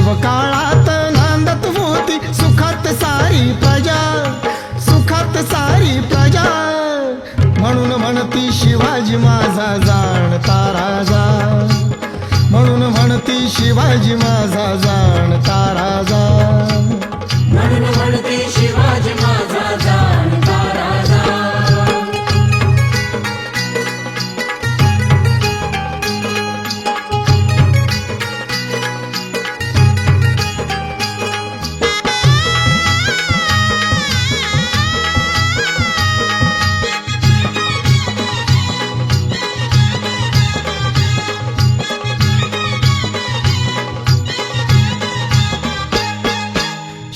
शिवकाळात नांदत होती सुखात सारी प्रजा, सुखात सारी प्रजा. म्हणून म्हणती शिवाजी माझा जाणता राजा, म्हणून म्हणती शिवाजी माझा जाणता राजा. म्हणून म्हणते शिवाजी माझा जाणता राजा.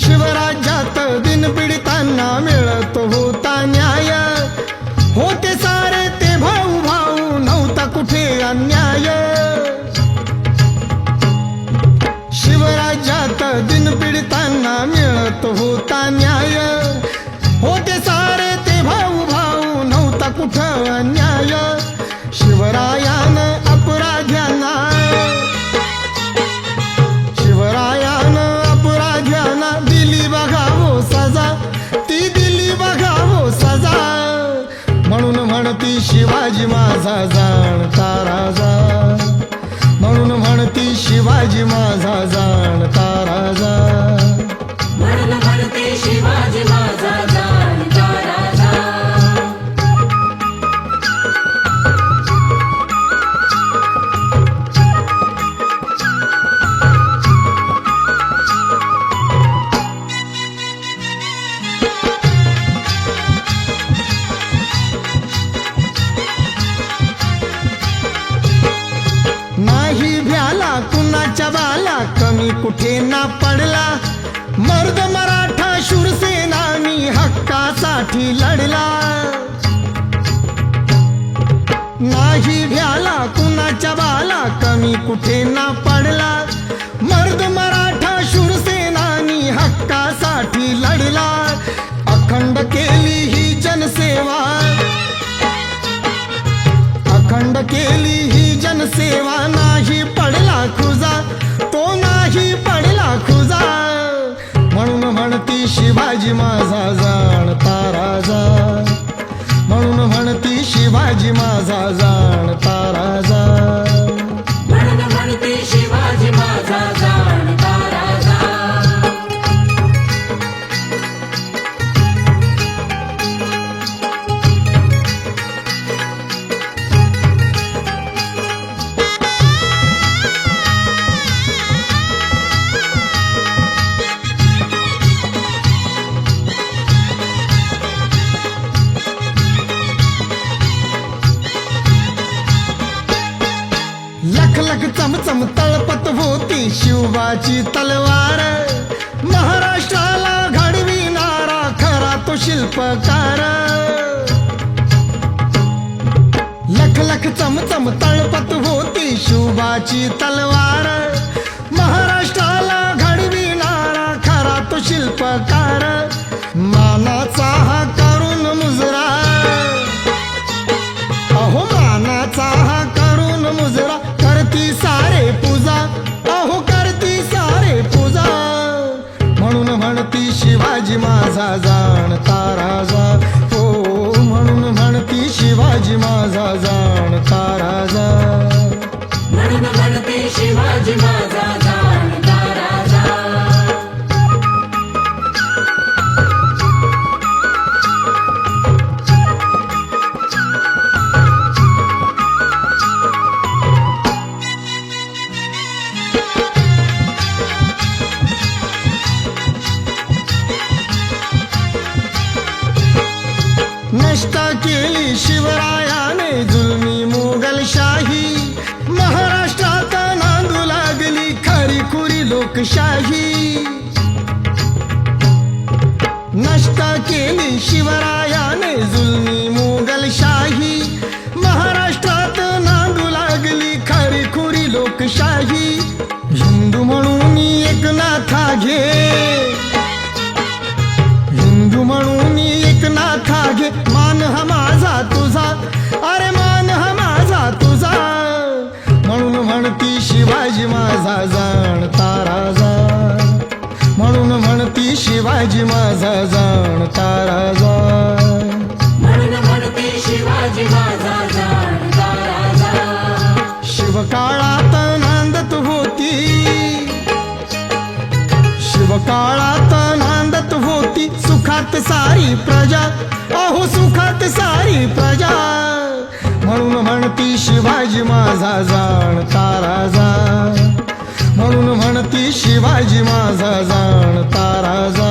शिवराज्यात दिनपीडितांना मिळत होता न्याय, होते सारे ते भाऊ भाऊ, नव्हता कुठे अन्याय. शिवराज्यात दिनपीडितांना मिळत होता न्याय, होते सारे ते भाऊ भाऊ, नव्हता कुठं अन्याय. शिवरायानं अपराध्यांना, शिवरायानं अपराध्यांना दिली बघावो सजा, ती दिली बघावो सजा. म्हणून म्हणती शिवाजी माझा जाणता राजा, म्हणून म्हणती शिवाजी माझा जाणता राजा. म्हणून म्हणते शिवाजी माझा जाणता राजा. नाही भ्याला कुणाच्या बाला, कमी कुठे ना पडला. मर्द मराठा शूरसेनानी हक्कासाठी लढला. नाही भ्याला कुणाच्या बाला, कमी कुठे ना पडला. मर्द मराठा शूरसेनानी हक्कासाठी लढला. अखंड केली ही जनसेवा, अखंड केली ही जनसेवा. नाही पडला खुजा, तो नाही पडला खुजा. म्हणून म्हणती शिवाजी माझा जाणता राजा, म्हणून म्हणती शिवाजी माझा जाणता राजा. म्हणून म्हणते शिवाजी माझा जाणता राजा. लख लख चमचम तळपत होती शिवबाची तलवार. महाराष्ट्राला घडविणारा खरा तो शिल्पकार. लख लख चमचम तळपत होती शिवबाची तलवार. महाराष्ट्राला घडविणारा खरा तो शिल्पकार. मानाचा हा करून मुजरा, अहो मानाचा हा करून मुजरा. करती सारे पूजा, अहो करती सारे पूजा. म्हणून म्हणती शिवाजी माझा जाणता राजा, हो म्हणून म्हणती शिवाजी माझा जाणता राजा. म्हणून म्हणते शिवाजी माझा जाणता राजा. नष्ट केली शिवरायाने जुलमी मोगलशाही. महाराष्ट्रात नांदू लागली खरी खुरी लोकशाही. नष्ट केली शिवरायाने जुलमी मोगलशाही. महाराष्ट्रात नांदू लागली खरी खुरी लोकशाही. हिंदू म्हणून एकनाथा घे, हिंदू म्हणून एकनाथा घे. मान हा माझा तुझा, अरे मान हा माझा तुझा. म्हणून म्हणती शिवाजी माझा जाणता राजा. शिवाजी माझा जाणता राजा. म्हणून म्हणते शिवाजी माझा जाणता राजा. शिवकाळात नांदत होती, शिवकाळात नांदत होती सुखात सारी प्रजा, अहो सुखात सारी प्रजा. म्हणून म्हणती शिवाजी माझा जाणता राजा, म्हणून म्हणती शिवाजी माझा जाणता राजा.